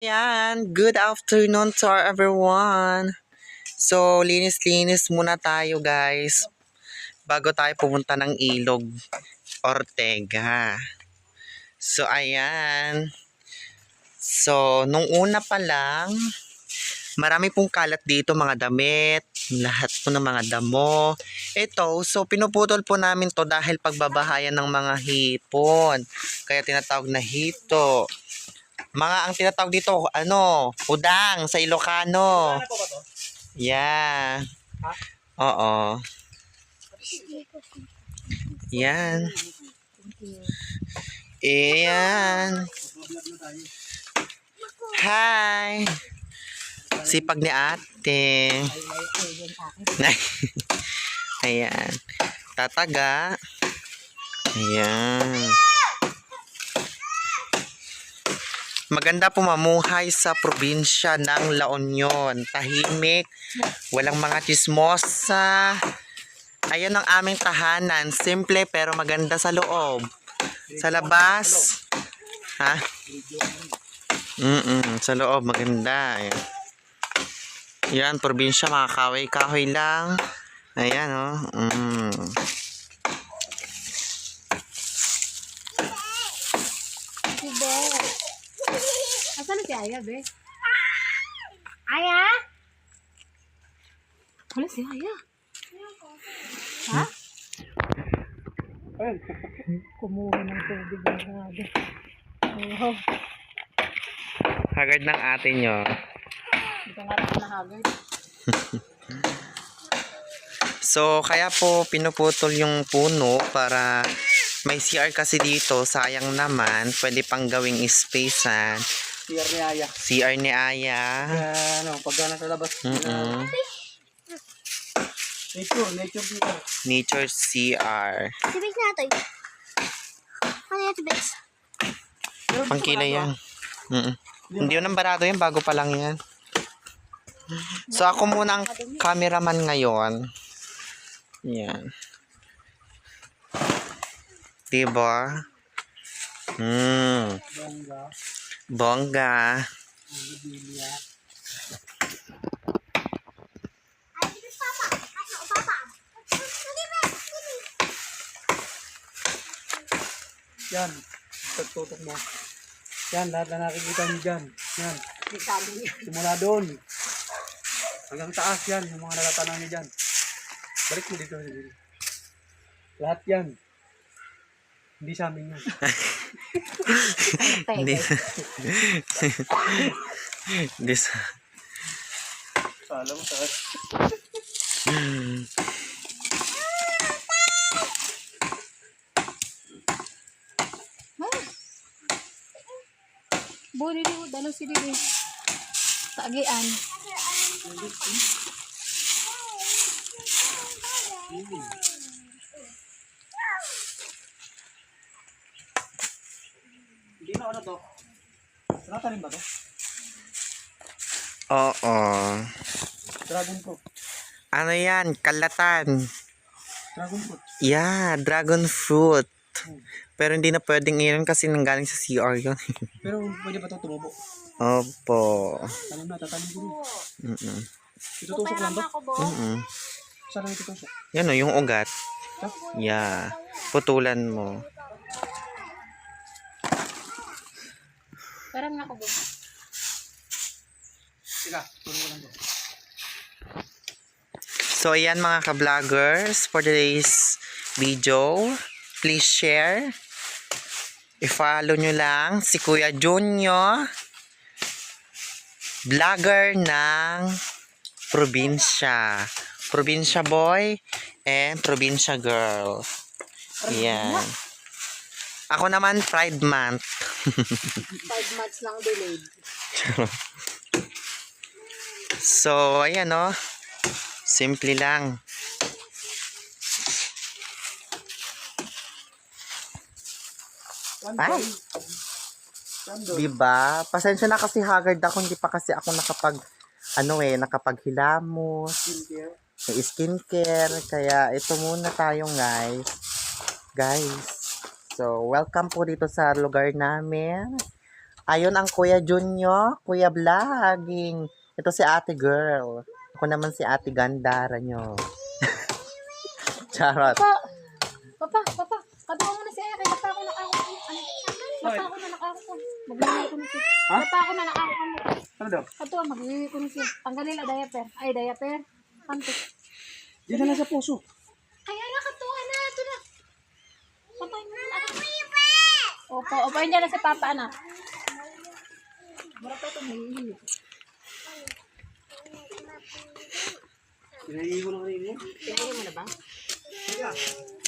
Yan, good afternoon to everyone. So, linis-linis muna tayo guys bago tayo pumunta ng Ilog Ortega. So, ayan. So, nung una pa lang, marami pong kalat dito, mga damit, lahat po ng mga damo. Ito, so pinuputol po namin to dahil pagbabahayan ng mga hipon. Kaya tinatawag na hito. Ang tinatawag dito, udang sa Ilocano. Ano po ba to? Yeah. Ha? Oo. Yan. Ayan. Hi. Sipag ni ate. Ayan. Tataga. Ayan. Maganda po mamuhay sa probinsya ng La Union. Tahimik, walang mga chismosa. Ayan ang aming tahanan. Simple pero maganda sa loob. Sa labas. Ha? Sa loob, maganda. Ayan. Yan, probinsya, mga kahoy-kahoy lang. Ayan, oh. Asan na si Aya, be? Aya? Wala si Aya. Ha? Kumuha ng tubig ng hagad. Oh, Hagad ng ate nyo. ito nga rin na hagad. So, kaya po pinuputol yung puno para may CR kasi dito. Sayang naman. Pwede pang gawing spacean. CR ni Aya. CR ni Aya. Pagka nasa labas. Nature dito. Nature CR. Tibig natin. Ano yung tibig? Pangkila yan. Hindi yun ang barado yan. Bago pa lang yan. So, ako muna ang cameraman ngayon. Yan. Diba? Bongga. Bongga. Bibilya. Yan. Pagtutok mo. Yan, lahat na nakikita niyo dyan. Yan. Simula doon. Hanggang taas yan, yung mga natatanaw niyo dyan. Balik mo dito. Lahat yan. Hindi sa amin yan. Hindi. Hindi sa... Alam mo sa Buli di mo, dalo si Didi. Tagian. Hindi na ano to. Sarata rin ba to? Oo. Dragon fruit. Ano yan? Kalatan. Dragon fruit. Yeah, dragon fruit. Pero hindi na pwedeng iyon kasi nanggaling sa CR yun. Pero pwede pa to tumubo. Opo. Tanim na, tatanim ko rin. Mm-mm. Itutusok lang to. Mm-mm. Saan lang itutusok? Yan o, yung ugat. Ito? Yeah. Putulan mo. Parang nga ko ba? Sika, tuloy ko lang to. So, ayan mga ka-vloggers, for today's video, please share. I-follow nyo lang si Kuya Junyo, vlogger ng probinsya. Probinsya boy and probinsya girl. Ayan. Ako naman, Pride Month. 5 months lang delayed. So, ayan o. Simple lang. Ay! Diba? Pasensya na kasi haggard ako. Hindi pa kasi ako nakapaghilamos. Skincare. May skincare. Kaya ito muna tayo guys. So, welcome po dito sa lugar namin. Ayun ang Kuya Junyo, Kuya Vlogging. Ito si ate girl. Ako naman si ate gandara nyo. Charot. Papa. Katawa mo na si Ate. Papa ako nakako. Papa ako na nakako. Maglilihi ko na siya. Ha? Papa ako na nakako. Ano daw? Katawa, maglilihi ko na siya. Tanggalin na diaper. Ay, diaper. Kanto. Diyan na lang sa puso. Kaya na, katuwa na. Ito na. Papa, yun na ako. Opo, yun na si Papa, anak. Mura pa ito, maglilihi. Pinahihi mo na kanina. Pinahihi mo na ba? Sige.